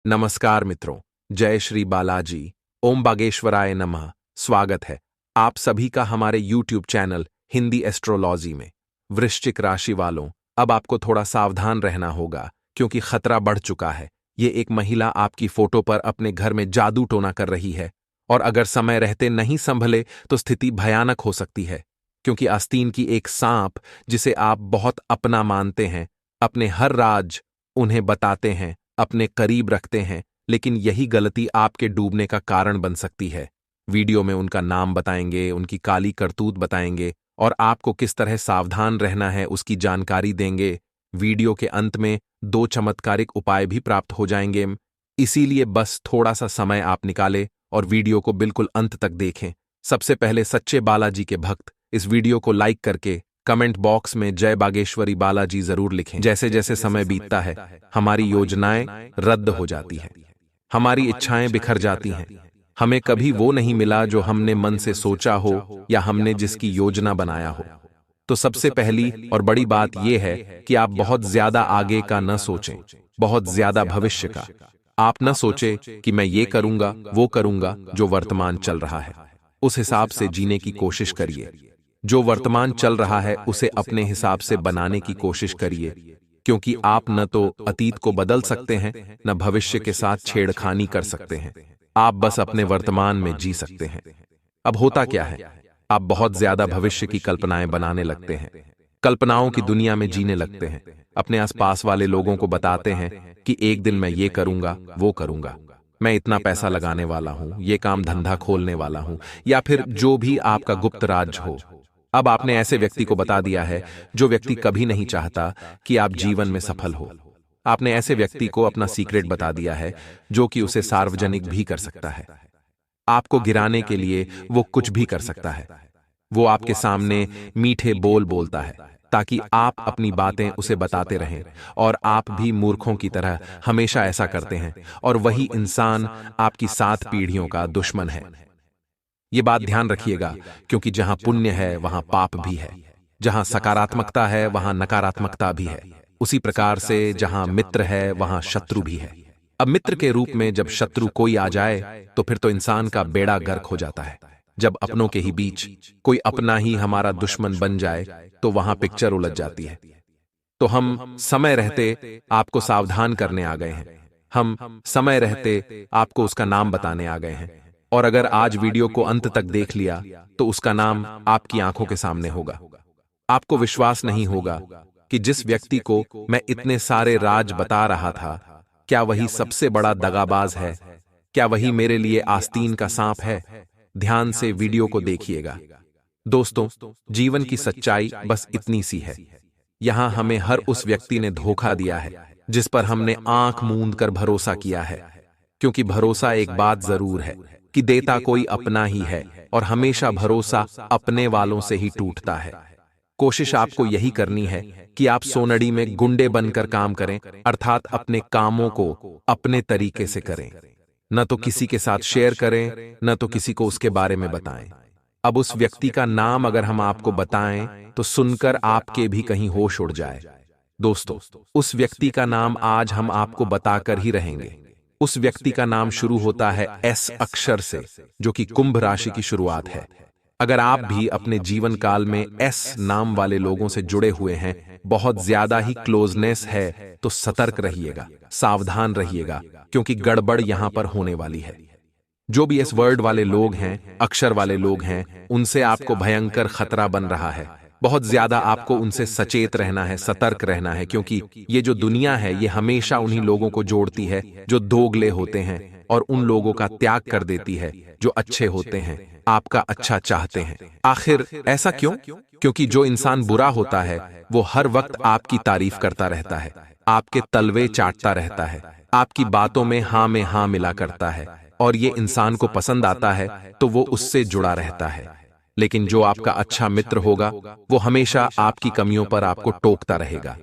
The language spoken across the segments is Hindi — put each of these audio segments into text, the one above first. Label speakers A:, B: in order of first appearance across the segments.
A: नमस्कार मित्रों, जय श्री बालाजी, ओम बागेश्वराय नमः। स्वागत है आप सभी का हमारे YouTube चैनल हिंदी एस्ट्रोलॉजी में। वृश्चिक राशि वालों, अब आपको थोड़ा सावधान रहना होगा क्योंकि खतरा बढ़ चुका है। ये एक महिला आपकी फोटो पर अपने घर में जादू टोना कर रही है और अगर समय रहते नहीं संभले तो स्थिति भयानक हो सकती है, क्योंकि आस्तीन की एक सांप जिसे आप बहुत अपना मानते हैं, अपने हर राज उन्हें बताते हैं, अपने करीब रखते हैं, लेकिन यही गलती आपके डूबने का कारण बन सकती है। वीडियो में उनका नाम बताएंगे, उनकी काली करतूत बताएंगे और आपको किस तरह सावधान रहना है उसकी जानकारी देंगे। वीडियो के अंत में 2 चमत्कारिक उपाय भी प्राप्त हो जाएंगे। इसीलिए बस थोड़ा सा समय आप निकालें और वीडियो को बिल्कुल अंत तक देखें। सबसे पहले सच्चे बालाजी के भक्त इस वीडियो को लाइक करके कमेंट बॉक्स में जय बागेश्वरी बालाजी जरूर लिखें। जैसे जैसे समय बीतता है हमारी योजनाएं रद्द हो जाती हैं, हमारी इच्छाएं बिखर जाती हैं, हमें कभी वो नहीं मिला जो हमने मन से सोचा हो या हमने जिसकी योजना बनाया हो। तो सबसे पहली और बड़ी बात यह है कि आप बहुत ज्यादा आगे का न सोचें, बहुत ज्यादा भविष्य का। आप न सोचें कि मैं ये करूंगा वो करूंगा। जो वर्तमान चल रहा है उस हिसाब से जीने की कोशिश करिए। जो वर्तमान चल रहा है उसे अपने हिसाब से बनाने की कोशिश करिए, क्योंकि आप न तो अतीत को बदल सकते हैं न भविष्य के साथ छेड़खानी कर सकते हैं। आप बस अपने वर्तमान में जी सकते हैं। अब होता क्या है, आप बहुत ज्यादा भविष्य की कल्पनाएं बनाने लगते हैं, कल्पनाओं की दुनिया में जीने लगते हैं। अपने आसपास वाले लोगों को बताते हैं कि एक दिन मैं ये करूंगा वो करूंगा, मैं इतना पैसा लगाने वाला हूं, ये काम धंधा खोलने वाला हूं, या फिर जो भी आपका गुप्त राज हो। अब आपने ऐसे व्यक्ति को बता दिया है जो व्यक्ति कभी नहीं चाहता कि आप जीवन में सफल हो। आपने ऐसे व्यक्ति को अपना सीक्रेट बता दिया है जो कि उसे सार्वजनिक भी कर सकता है। आपको गिराने के लिए वो कुछ भी कर सकता है। वो आपके सामने मीठे बोल बोलता है ताकि आप अपनी बातें उसे बताते रहें, और आप भी मूर्खों की तरह हमेशा ऐसा करते हैं, और वही इंसान आपकी 7 पीढ़ियों का दुश्मन है। ये बात ध्यान रखिएगा, क्योंकि जहां पुण्य है वहां पाप भी है, जहां सकारात्मकता है वहां नकारात्मकता भी है। उसी प्रकार से जहां मित्र है वहां शत्रु भी है। अब मित्र के रूप में जब शत्रु कोई आ जाए तो फिर तो इंसान का बेड़ा गर्क हो जाता है। जब अपनों के ही बीच कोई अपना ही हमारा दुश्मन बन जाए तो वहां पिक्चर उलझ जाती है। तो हम समय रहते आपको सावधान करने आ गए हैं, हम समय रहते आपको उसका नाम बताने आ गए हैं। और अगर आज वीडियो को अंत तक देख लिया तो उसका नाम आपकी आंखों के सामने होगा। आपको विश्वास नहीं होगा कि जिस व्यक्ति को मैं इतने सारे राज बता रहा था, क्या वही सबसे बड़ा दगाबाज है? क्या वही मेरे लिए आस्तीन का सांप है? ध्यान से वीडियो को देखिएगा। दोस्तों, जीवन की सच्चाई बस इतनी सी है। यहां हमें हर उस व्यक्ति ने धोखा दिया है जिस पर हमने आंख मूंद कर भरोसा किया है, क्योंकि भरोसा एक बात जरूर है कि देता कोई अपना ही है, और हमेशा भरोसा अपने वालों से ही टूटता है। कोशिश आपको यही करनी है कि आप सोनड़ी में गुंडे बनकर काम करें, अर्थात अपने कामों को अपने तरीके से करें। न तो किसी के साथ शेयर करें, न तो किसी को उसके बारे में बताएं। अब उस व्यक्ति का नाम अगर हम आपको बताएं तो सुनकर आपके भी कहीं होश उड़ जाए। दोस्तों, उस व्यक्ति का नाम आज हम आपको बताकर ही रहेंगे। उस व्यक्ति का नाम शुरू होता है एस अक्षर से, जो कि कुंभ राशि की शुरुआत है। अगर आप भी अपने जीवन काल में एस नाम वाले लोगों से जुड़े हुए हैं, बहुत ज्यादा ही क्लोजनेस है, तो सतर्क रहिएगा, सावधान रहिएगा, क्योंकि गड़बड़ यहां पर होने वाली है। जो भी एस वर्ड वाले लोग हैं, अक्षर वाले लोग हैं, उनसे आपको भयंकर खतरा बन रहा है। बहुत ज्यादा आपको उनसे सचेत रहना है, सतर्क रहना है, क्योंकि ये जो दुनिया है ये हमेशा उन्हीं लोगों को जोड़ती है जो दोगले होते हैं, और उन लोगों का त्याग कर देती है जो अच्छे होते हैं, आपका अच्छा चाहते हैं। आखिर ऐसा क्यों? क्योंकि जो इंसान बुरा होता है वो हर वक्त आपकी तारीफ करता रहता है, आपके तलवे चाटता रहता है, आपकी बातों में हाँ मिला करता है, और ये इंसान को पसंद आता है तो वो उससे जुड़ा रहता है। लेकिन जो आपका अच्छा मित्र होगा वो हमेशा आपकी कमियों पर आपको टोकता रहेगा,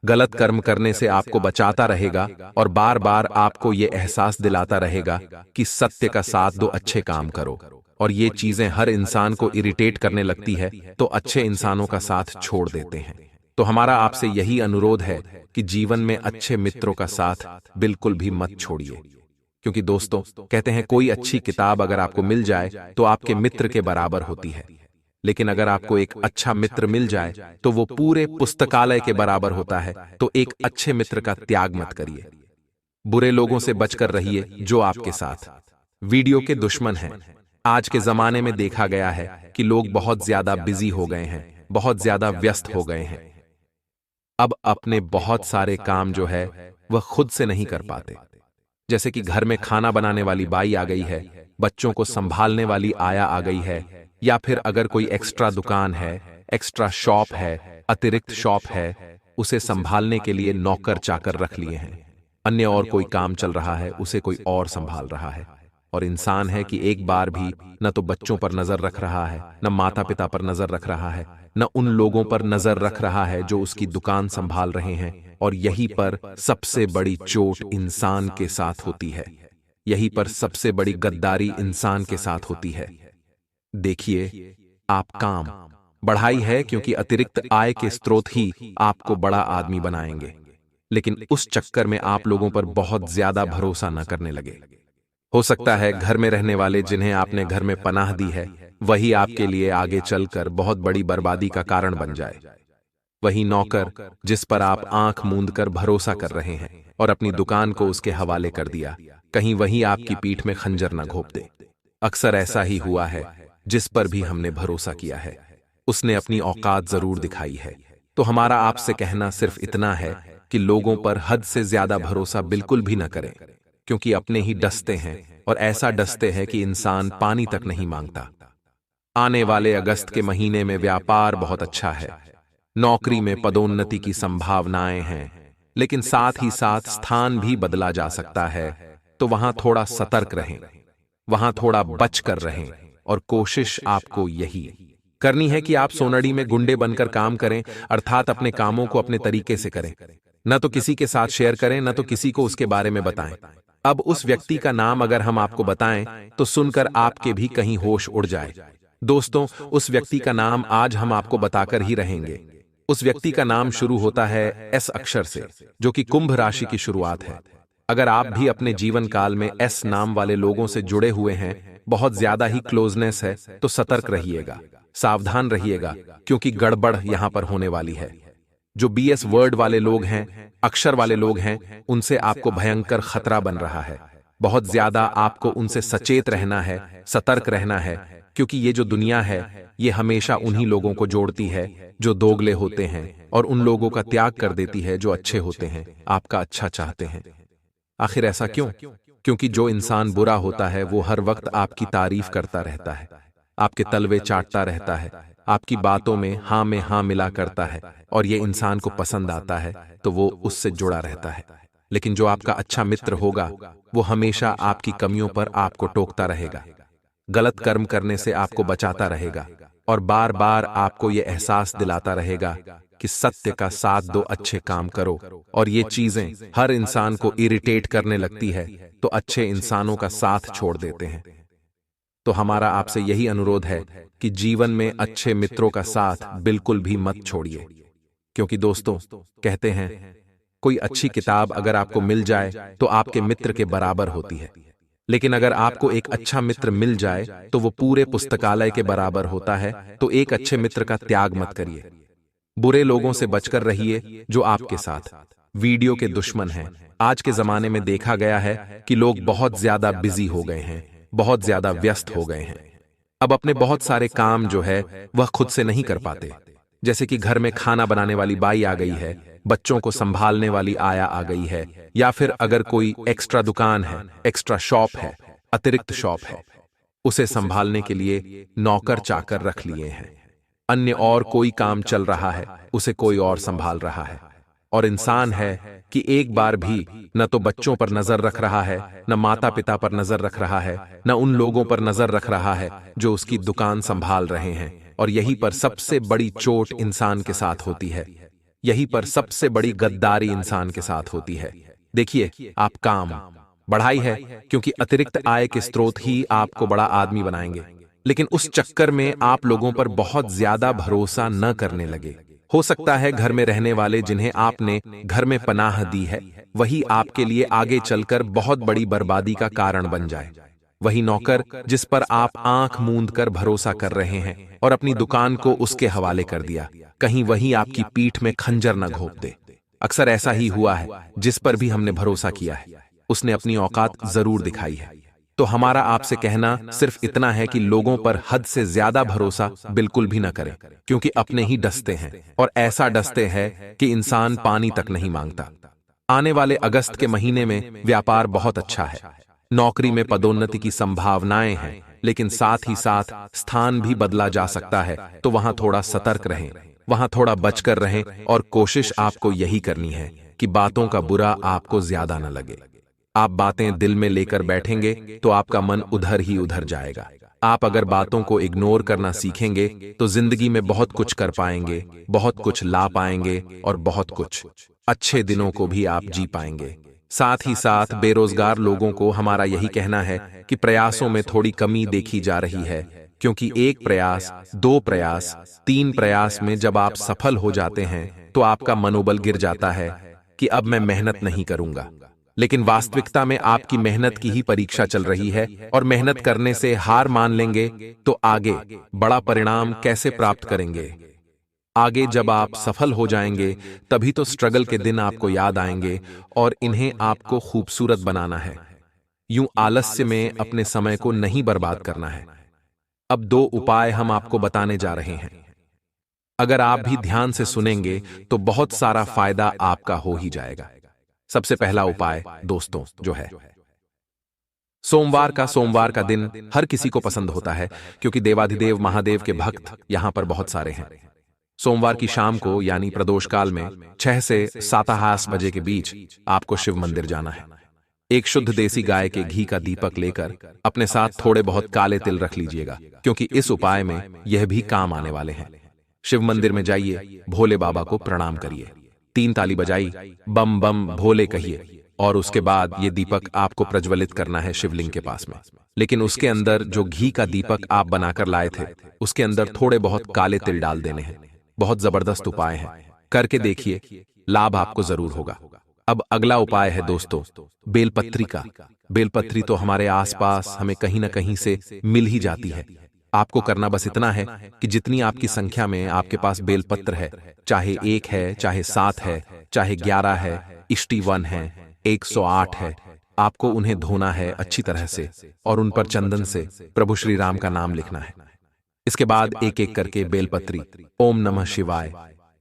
A: गलत कर्म करने से आपको बचाता रहेगा, और बार बार आपको ये एहसास दिलाता रहेगा कि सत्य का साथ दो, अच्छे काम करो। और ये चीजें हर इंसान को इरिटेट करने लगती है तो अच्छे इंसानों का साथ छोड़ देते हैं। तो हमारा आपसे यही अनुरोध है कि जीवन में अच्छे मित्रों का साथ बिल्कुल भी मत छोड़िए। क्योंकि दोस्तों, कहते हैं कोई अच्छी किताब अगर आपको मिल जाए तो आपके मित्र के बराबर होती है, लेकिन अगर आपको एक अच्छा मित्र मिल जाए तो वो पूरे पुस्तकालय के बराबर होता है। तो एक अच्छे मित्र का त्याग मत करिए। बुरे लोगों से बचकर रहिए जो आपके साथ वीडियो के दुश्मन हैं। आज के जमाने में देखा गया है कि लोग बहुत ज्यादा बिजी हो गए हैं, बहुत ज्यादा व्यस्त हो गए हैं। अब अपने बहुत सारे काम जो है वह खुद से नहीं कर पाते। जैसे कि घर में खाना बनाने वाली बाई आ गई है, बच्चों को संभालने वाली आया आ गई है, या फिर अगर कोई एक्स्ट्रा दुकान है, एक्स्ट्रा शॉप है, अतिरिक्त शॉप है, उसे संभालने के लिए नौकर चाकर रख लिए हैं। अन्य और कोई काम चल रहा है, उसे कोई और संभाल रहा है। और इंसान है कि एक बार भी न तो बच्चों पर नजर रख रहा है, न माता पिता पर नजर रख रहा है, न उन लोगों पर नजर रख रहा है जो उसकी दुकान संभाल रहे हैं। और यहीं पर सबसे बड़ी चोट इंसान के साथ होती है, यहीं पर सबसे बड़ी गद्दारी इंसान के साथ होती है। देखिए, आप काम बढ़ाई है क्योंकि अतिरिक्त आय के स्रोत ही आपको बड़ा आदमी बनाएंगे, लेकिन उस चक्कर में आप लोगों पर बहुत ज्यादा भरोसा न करने लगे। हो सकता है घर में रहने वाले जिन्हें आपने घर में पनाह दी है, वही आपके लिए आगे चलकर बहुत बड़ी बर्बादी का कारण बन जाए। वही नौकर जिस पर आप आंख मूंद कर भरोसा कर रहे हैं और अपनी दुकान को उसके हवाले कर दिया, कहीं वही आपकी पीठ में खंजर न घोंप दे। अक्सर ऐसा ही हुआ है। जिस पर भी हमने भरोसा किया है उसने अपनी औकात जरूर दिखाई है। तो हमारा आपसे कहना सिर्फ इतना है कि लोगों पर हद से ज्यादा भरोसा बिल्कुल भी न करें, क्योंकि अपने ही डसते हैं, और ऐसा डसते हैं कि इंसान पानी तक नहीं मांगता। आने वाले अगस्त के महीने में व्यापार बहुत अच्छा है, नौकरी में पदोन्नति की संभावनाएं हैं, लेकिन साथ ही साथ स्थान भी बदला जा सकता है। तो वहां थोड़ा सतर्क रहें, वहां थोड़ा बच कर रहें, और कोशिश आपको यही करनी है कि आप सोनड़ी में गुंडे बनकर काम करें, अर्थात अपने कामों को अपने तरीके से करें। न तो किसी के साथ शेयर करें, न तो किसी को उसके बारे में बताएं। अब उस व्यक्ति का नाम अगर हम आपको बताएं तो सुनकर आपके भी कहीं होश उड़ जाए। दोस्तों, उस व्यक्ति का नाम आज हम आपको बताकर ही रहेंगे। उस व्यक्ति का नाम शुरू होता है एस अक्षर से, जो कि कुंभ राशि की शुरुआत है। अगर आप भी अपने जीवन काल में एस नाम वाले लोगों से जुड़े हुए हैं, बहुत ज्यादा ही क्लोजनेस है, तो सतर्क रहिएगा, सावधान रहिएगा, क्योंकि गड़बड़ यहां पर होने वाली है। जो बीएस वर्ड वाले लोग हैं, अक्षर वाले लोग हैं, उनसे आपको भयंकर खतरा बन रहा है। बहुत ज्यादा आपको उनसे सचेत रहना है, सतर्क रहना है, क्योंकि ये जो दुनिया है ये हमेशा उन्हीं लोगों को जोड़ती है जो दोगले होते हैं, और उन लोगों का त्याग कर देती है जो अच्छे होते हैं, आपका अच्छा चाहते हैं। आखिर ऐसा क्यों? क्योंकि जो इंसान बुरा होता है वो हर वक्त आपकी तारीफ करता रहता है, आपके तलवे चाटता रहता है, आपकी बातों में हाँ मिला करता है, और ये इंसान को पसंद आता है तो वो उससे जुड़ा रहता है। लेकिन जो आपका अच्छा मित्र होगा वो हमेशा आपकी कमियों पर आपको टोकता रहेगा, गलत कर्म करने से आपको बचाता रहेगा, और बार बार आपको ये एहसास दिलाता रहेगा कि सत्य का साथ दो, अच्छे काम करो। और ये चीजें हर इंसान को इरिटेट करने लगती है, तो अच्छे इंसानों का साथ छोड़ देते हैं। तो हमारा आपसे यही अनुरोध है कि जीवन में अच्छे मित्रों का साथ बिल्कुल भी मत छोड़िए। क्योंकि दोस्तों, कहते हैं कोई अच्छी किताब अगर आपको मिल जाए तो आपके मित्र के बराबर होती है, लेकिन अगर आपको एक अच्छा मित्र मिल जाए तो वो पूरे पुस्तकालय के बराबर होता है। तो एक अच्छे मित्र का त्याग मत करिए। बुरे लोगों से बचकर रहिए जो आपके साथ वीडियो के दुश्मन हैं। आज के जमाने में देखा गया है कि लोग बहुत ज्यादा बिजी हो गए हैं, बहुत ज्यादा व्यस्त हो गए हैं। अब अपने बहुत सारे काम जो है वह खुद से नहीं कर पाते। जैसे कि घर में खाना बनाने वाली बाई आ गई है, बच्चों को संभालने वाली आया आ गई है, या फिर अगर कोई एक्स्ट्रा दुकान है, एक्स्ट्रा शॉप है, अतिरिक्त शॉप है, उसे संभालने के लिए नौकर चाकर रख लिए हैं। अन्य और कोई काम चल रहा है, उसे कोई और संभाल रहा है। और इंसान है कि एक बार भी न तो बच्चों पर नजर रख रहा है, न माता पिता पर नजर रख रहा है, न उन लोगों पर नजर रख रहा है जो उसकी दुकान संभाल रहे हैं। और यहीं पर सबसे बड़ी चोट इंसान के साथ होती है, यहीं पर सबसे बड़ी गद्दारी इंसान के साथ होती है। देखिए, आप काम बढ़ाई है क्योंकि अतिरिक्त आय के स्रोत ही आपको बड़ा आदमी बनाएंगे, लेकिन उस चक्कर में आप लोगों पर बहुत ज्यादा भरोसा न करने लगे। हो सकता है घर में रहने वाले जिन्हें आपने घर में पनाह दी है वही आपके लिए आगे चलकर बहुत बड़ी बर्बादी का कारण बन जाए। वही नौकर जिस पर आप आंख मूंद कर भरोसा कर रहे हैं और अपनी दुकान को उसके हवाले कर दिया, कहीं वही आपकी पीठ में खंजर न घोंप दे। अक्सर ऐसा ही हुआ है, जिस पर भी हमने भरोसा किया है उसने अपनी औकात जरूर दिखाई है। तो हमारा आपसे कहना सिर्फ इतना है कि लोगों पर हद से ज्यादा भरोसा बिल्कुल भी न करें, क्योंकि अपने ही डसते हैं और ऐसा डसते हैं कि इंसान पानी तक नहीं मांगता। आने वाले अगस्त के महीने में व्यापार बहुत अच्छा है, नौकरी में पदोन्नति की संभावनाएं हैं, लेकिन साथ ही साथ स्थान भी बदला जा सकता है, तो वहां थोड़ा सतर्क रहें, वहां थोड़ा बचकर रहें और कोशिश आपको यही करनी है कि बातों का बुरा आपको ज्यादा न लगे। आप बातें दिल में लेकर बैठेंगे तो आपका मन उधर ही उधर जाएगा। आप अगर बातों को इग्नोर करना सीखेंगे तो जिंदगी में बहुत कुछ कर पाएंगे, बहुत कुछ ला पाएंगे और बहुत कुछ अच्छे दिनों को भी आप जी पाएंगे। साथ ही साथ बेरोजगार लोगों को हमारा यही कहना है कि प्रयासों में थोड़ी कमी देखी जा रही है, क्योंकि एक प्रयास, दो प्रयास, तीन प्रयास में जब आप सफल हो जाते हैं तो आपका मनोबल गिर जाता है कि अब मैं मेहनत नहीं करूंगा। लेकिन वास्तविकता में आपकी मेहनत की ही परीक्षा चल रही है और मेहनत करने से हार मान लेंगे तो आगे बड़ा परिणाम कैसे प्राप्त करेंगे। आगे जब आप सफल हो जाएंगे तभी तो स्ट्रगल के दिन आपको याद आएंगे और इन्हें आपको खूबसूरत बनाना है। यूं आलस्य में अपने समय को नहीं बर्बाद करना है। अब दो उपाय हम आपको बताने जा रहे हैं। अगर आप भी ध्यान से सुनेंगे तो बहुत सारा फायदा आपका हो ही जाएगा। सबसे पहला उपाय दोस्तों जो है, सोमवार का दिन हर किसी को पसंद होता है, क्योंकि देवाधिदेव महादेव के भक्त यहां पर बहुत सारे हैं। सोमवार की शाम को यानी प्रदोष काल में 6 से 7 बजे के बीच आपको शिव मंदिर जाना है। एक शुद्ध देसी गाय के घी का दीपक लेकर अपने साथ थोड़े बहुत काले तिल रख लीजिएगा, क्योंकि इस उपाय में यह भी काम आने वाले हैं। शिव मंदिर में जाइए, भोले बाबा को प्रणाम करिए, 3 ताली बजाई, बम बम भोले कहिए, और उसके बाद ये दीपक आपको प्रज्वलित करना है शिवलिंग के पास में। लेकिन उसके अंदर जो घी का दीपक आप बनाकर लाए थे उसके अंदर थोड़े बहुत काले तिल डाल देने हैं। बहुत जबरदस्त उपाय है, करके देखिए, लाभ आपको जरूर होगा। अब अगला उपाय है दोस्तों बेलपत्री का। बेलपत्री तो हमारे आसपास हमें कहीं ना कहीं से मिल ही जाती है। आपको करना बस इतना है कि जितनी आपकी संख्या में आपके पास बेलपत्र है, चाहे 1 है, चाहे 7 है, चाहे 11 है, इष्टि 1 है, 108 है, आपको उन्हें धोना है अच्छी तरह से और उन पर चंदन से प्रभु श्री राम का नाम लिखना है। इसके बाद एक एक करके बेलपत्री ओम नमः शिवाय,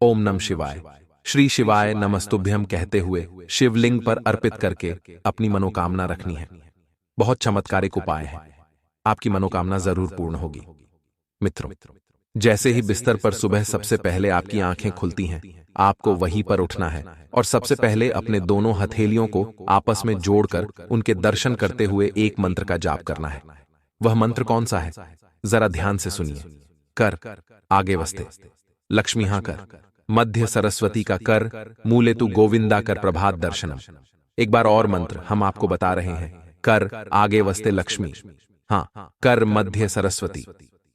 A: ओम नमः शिवाय, श्री शिवाय नमस्तुभ्यम कहते हुए शिवलिंग पर अर्पित करके अपनी मनोकामना रखनी है। बहुत चमत्कारिक उपाय है, आपकी मनोकामना जरूर पूर्ण होगी। मित्रों, जैसे ही बिस्तर पर सुबह सबसे पहले आपकी आंखें खुलती हैं, आपको वहीं पर उठना है और सबसे पहले अपने दोनों हथेलियों को आपस में जोड़कर उनके दर्शन करते हुए एक मंत्र का जाप करना है। वह मंत्र कौन सा है, जरा ध्यान से सुनिए। कर आगे वस्ते, लक्ष्मी हा कर, मध्य सरस्वती का कर, मूले तू गोविंदा कर प्रभात दर्शनम। एक बार और मंत्र हम आपको बता रहे हैं, कर आगे वस्ते लक्ष्मी, हाँ, कर मध्य सरस्वती,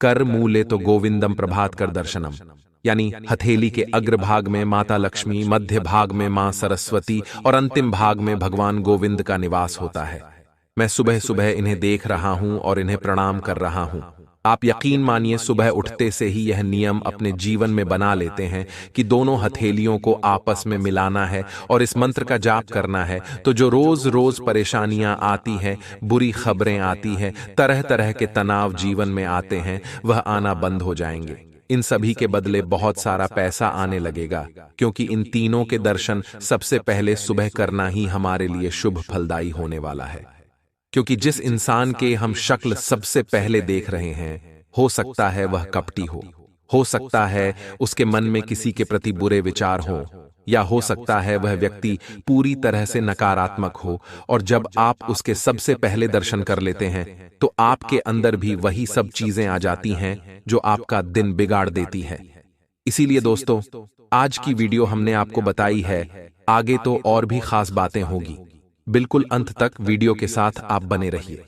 A: कर मूले तो गोविंदम प्रभात कर दर्शनम। यानी हथेली के अग्रभाग में माता लक्ष्मी, मध्य भाग में मां सरस्वती और अंतिम भाग में भगवान गोविंद का निवास होता है। मैं सुबह सुबह इन्हें देख रहा हूं और इन्हें प्रणाम कर रहा हूं। आप यकीन मानिए सुबह उठते से ही यह नियम अपने जीवन में बना लेते हैं कि दोनों हथेलियों को आपस में मिलाना है और इस मंत्र का जाप करना है, तो जो रोज रोज परेशानियां आती हैं, बुरी खबरें आती हैं, तरह तरह के तनाव जीवन में आते हैं, वह आना बंद हो जाएंगे। इन सभी के बदले बहुत सारा पैसा आने लगेगा, क्योंकि इन तीनों के दर्शन सबसे पहले सुबह करना ही हमारे लिए शुभ फलदायी होने वाला है। क्योंकि जिस इंसान के हम शक्ल सबसे पहले देख रहे हैं, हो सकता है वह कपटी हो सकता है उसके मन में किसी के प्रति बुरे विचार हो, या हो सकता है वह व्यक्ति पूरी तरह से नकारात्मक हो, और जब आप उसके सबसे पहले दर्शन कर लेते हैं तो आपके अंदर भी वही सब चीजें आ जाती हैं जो आपका दिन बिगाड़ देती है। इसीलिए दोस्तों, आज की वीडियो हमने आपको बताई है, आगे तो और भी खास बातें होगी। बिल्कुल अंत तक वीडियो के साथ आप बने रहिए।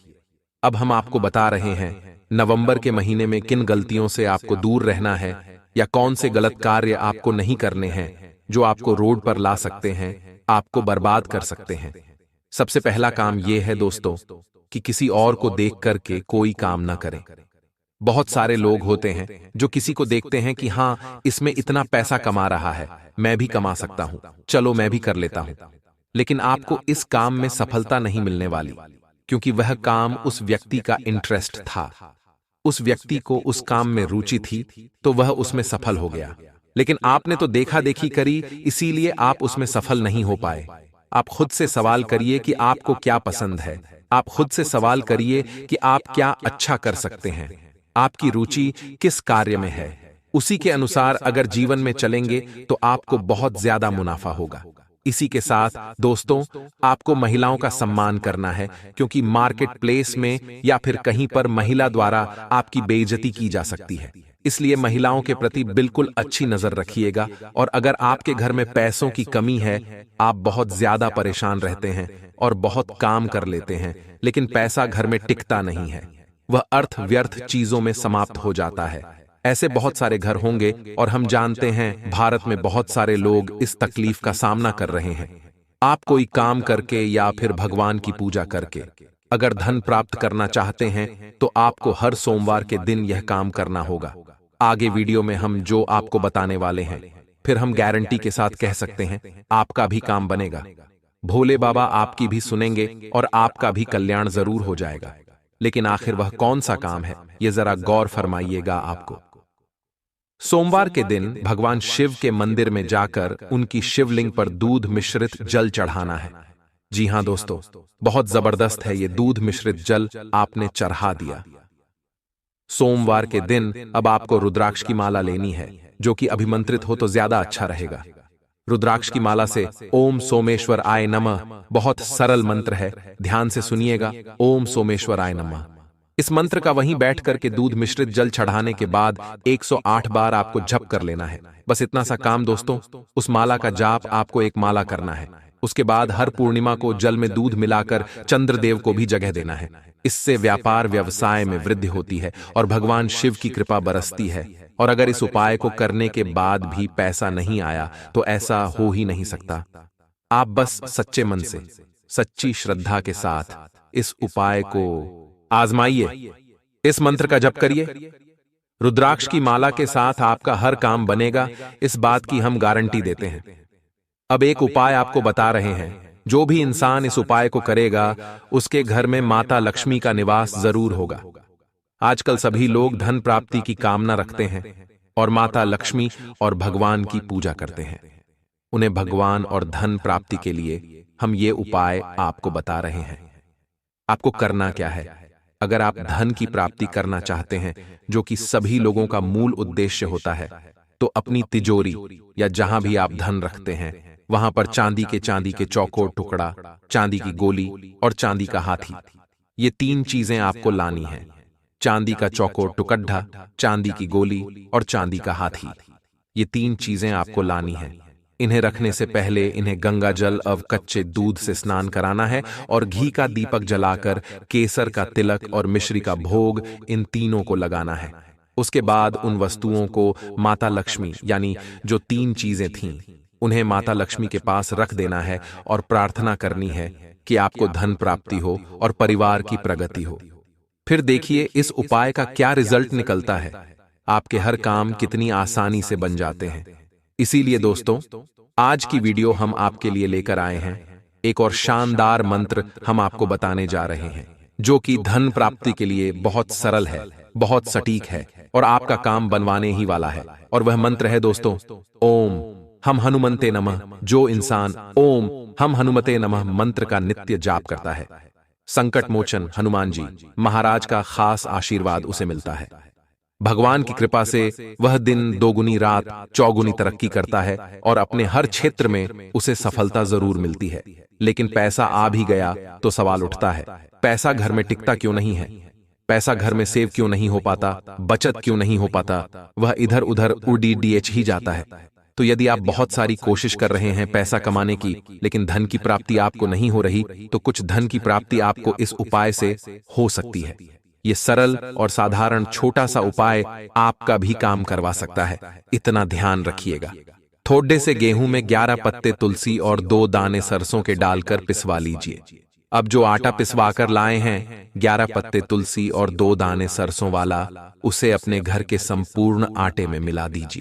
A: अब हम आपको बता रहे हैं नवंबर के महीने में किन गलतियों से आपको दूर रहना है, या कौन से गलत कार्य आपको नहीं करने हैं जो आपको रोड पर ला सकते हैं, आपको बर्बाद कर सकते हैं। सबसे पहला काम यह है दोस्तों कि किसी और को देख करके कोई काम ना करें। बहुत सारे लोग होते हैं जो किसी को देखते हैं कि हाँ, इसमें इतना पैसा कमा रहा है, मैं भी कमा सकता हूं, चलो मैं भी कर लेता हूं। लेकिन आपको इस काम में सफलता नहीं मिलने वाली, क्योंकि वह काम उस व्यक्ति का इंटरेस्ट था। उस व्यक्ति को उस काम में रुचि थी तो वह उसमें सफल हो गया। लेकिन आपने तो देखा देखी करी, इसीलिए आप उसमें सफल नहीं हो पाए। आप खुद से सवाल करिए कि आपको क्या पसंद है। आप खुद से सवाल करिए कि आप क्या अच्छा कर सकते हैं, आपकी रुचि किस कार्य में है। उसी के अनुसार अगर जीवन में चलेंगे तो आपको बहुत ज्यादा मुनाफा होगा। इसी के साथ दोस्तों, आपको महिलाओं का सम्मान करना है, क्योंकि मार्केट प्लेस में या फिर कहीं पर महिला द्वारा आपकी बेइज्जती की जा सकती है। इसलिए महिलाओं के प्रति बिल्कुल अच्छी नजर रखिएगा। और अगर आपके घर में पैसों की कमी है, आप बहुत ज्यादा परेशान रहते हैं और बहुत काम कर लेते हैं, लेकिन पैसा घर में टिकता नहीं है, वह अर्थ व्यर्थ चीजों में समाप्त हो जाता है। ऐसे बहुत सारे घर होंगे और हम जानते हैं भारत में बहुत सारे लोग इस तकलीफ का सामना कर रहे हैं। आप कोई काम करके या फिर भगवान की पूजा करके अगर धन प्राप्त करना चाहते हैं तो आपको हर सोमवार के दिन यह काम करना होगा। आगे वीडियो में हम जो आपको बताने वाले हैं, फिर हम गारंटी के साथ कह सकते हैं आपका भी काम बनेगा। भोले बाबा आपकी भी सुनेंगे और आपका भी कल्याण जरूर हो जाएगा। लेकिन आखिर वह कौन सा काम है, यह जरा गौर फरमाइएगा। आपको सोमवार के दिन भगवान शिव के मंदिर में जाकर उनकी शिवलिंग पर दूध मिश्रित जल चढ़ाना है। जी हां दोस्तों, बहुत जबरदस्त है ये दूध मिश्रित जल आपने चढ़ा दिया। सोमवार के दिन अब आपको रुद्राक्ष की माला लेनी है, जो कि अभिमंत्रित हो तो ज्यादा अच्छा रहेगा। रुद्राक्ष की माला से ओम सोमेश्वर आय नमः बहुत सरल मंत्र है, ध्यान से सुनिएगा। ओम सोमेश्वर आय नमः इस मंत्र का वहीं बैठ करके दूध मिश्रित जल चढ़ाने के बाद 108 बार आपको जप कर लेना है। बस इतना सा काम दोस्तों। उस माला का जाप आपको एक माला करना है। उसके बाद हर पूर्णिमा को जल में दूध मिलाकर चंद्रदेव को भी जगह देना है। इससे व्यापार व्यवसाय में वृद्धि होती है और भगवान शिव की कृपा बरसती है। और अगर इस उपाय को करने के बाद भी पैसा नहीं आया तो ऐसा हो ही नहीं सकता। आप बस सच्चे मन से, सच्ची श्रद्धा के साथ इस उपाय को आजमाइए। इस मंत्र का जप करिए। रुद्राक्ष की माला के साथ आपका हर काम बनेगा, इस बात की हम गारंटी देते हैं। अब एक उपाय आपको बता रहे हैं। जो भी इंसान इस उपाय को करेगा उसके घर में माता लक्ष्मी का निवास जरूर होगा। आजकल सभी लोग धन प्राप्ति की कामना रखते हैं और माता लक्ष्मी और भगवान की पूजा करते हैं। उन्हें भगवान और धन प्राप्ति के लिए हम ये उपाय आपको बता रहे हैं। आपको करना क्या है? अगर आप धन की प्राप्ति करना चाहते हैं, जो कि सभी लोगों का मूल उद्देश्य होता है, तो अपनी तिजोरी या जहां भी आप धन रखते हैं वहां पर चांदी के चौकोर टुकड़ा, चांदी की गोली और चांदी का हाथी, ये 3 चीजें आपको लानी है। चांदी का चौकोर टुकड़ा, चांदी की गोली और चांदी का हाथी, ये 3 चीजें आपको लानी है। इन्हें रखने से पहले इन्हें गंगा जल अव कच्चे दूध से स्नान कराना है और घी का दीपक जलाकर केसर का तिलक और मिश्री का भोग इन तीनों को लगाना है। उसके बाद उन वस्तुओं को माता लक्ष्मी यानी जो 3 चीजें थीं, उन्हें माता लक्ष्मी के पास रख देना है और प्रार्थना करनी है कि आपको धन प्राप्ति हो और परिवार की प्रगति हो। फिर देखिए इस उपाय का क्या रिजल्ट निकलता है। आपके हर काम कितनी आसानी से बन जाते हैं। इसीलिए दोस्तों, आज की वीडियो हम आपके लिए लेकर आए हैं। एक और शानदार मंत्र हम आपको बताने जा रहे हैं, जो कि धन प्राप्ति के लिए बहुत सरल है, बहुत सटीक है और आपका काम बनवाने ही वाला है। और वह मंत्र है दोस्तों, ओम हम हनुमते नमः। जो इंसान ओम हम हनुमते नमः मंत्र का नित्य जाप करता है, संकट मोचन हनुमान जी महाराज का खास आशीर्वाद उसे मिलता है। भगवान की कृपा से वह दिन दोगुनी रात चौगुनी तरक्की करता है और अपने हर क्षेत्र में उसे सफलता जरूर मिलती है। लेकिन पैसा आ भी गया तो सवाल उठता है, पैसा घर में टिकता क्यों नहीं है? पैसा घर में सेव क्यों नहीं हो पाता? बचत क्यों नहीं हो पाता? वह इधर उधर उड़ीडीएच ही जाता है। तो यदि आप बहुत सारी कोशिश कर रहे हैं पैसा कमाने की, लेकिन धन की प्राप्ति आपको नहीं हो रही, तो कुछ धन की प्राप्ति आपको इस उपाय से हो सकती है। ये सरल और साधारण छोटा सा उपाय आपका भी काम करवा सकता है, इतना ध्यान रखिएगा। थोड़े से गेहूं में 11 पत्ते तुलसी और 2 दाने सरसों के डालकर पिसवा लीजिए। अब जो आटा पिसवा कर लाए हैं, 11 पत्ते तुलसी और 2 दाने सरसों वाला, उसे अपने घर के संपूर्ण आटे में मिला दीजिए।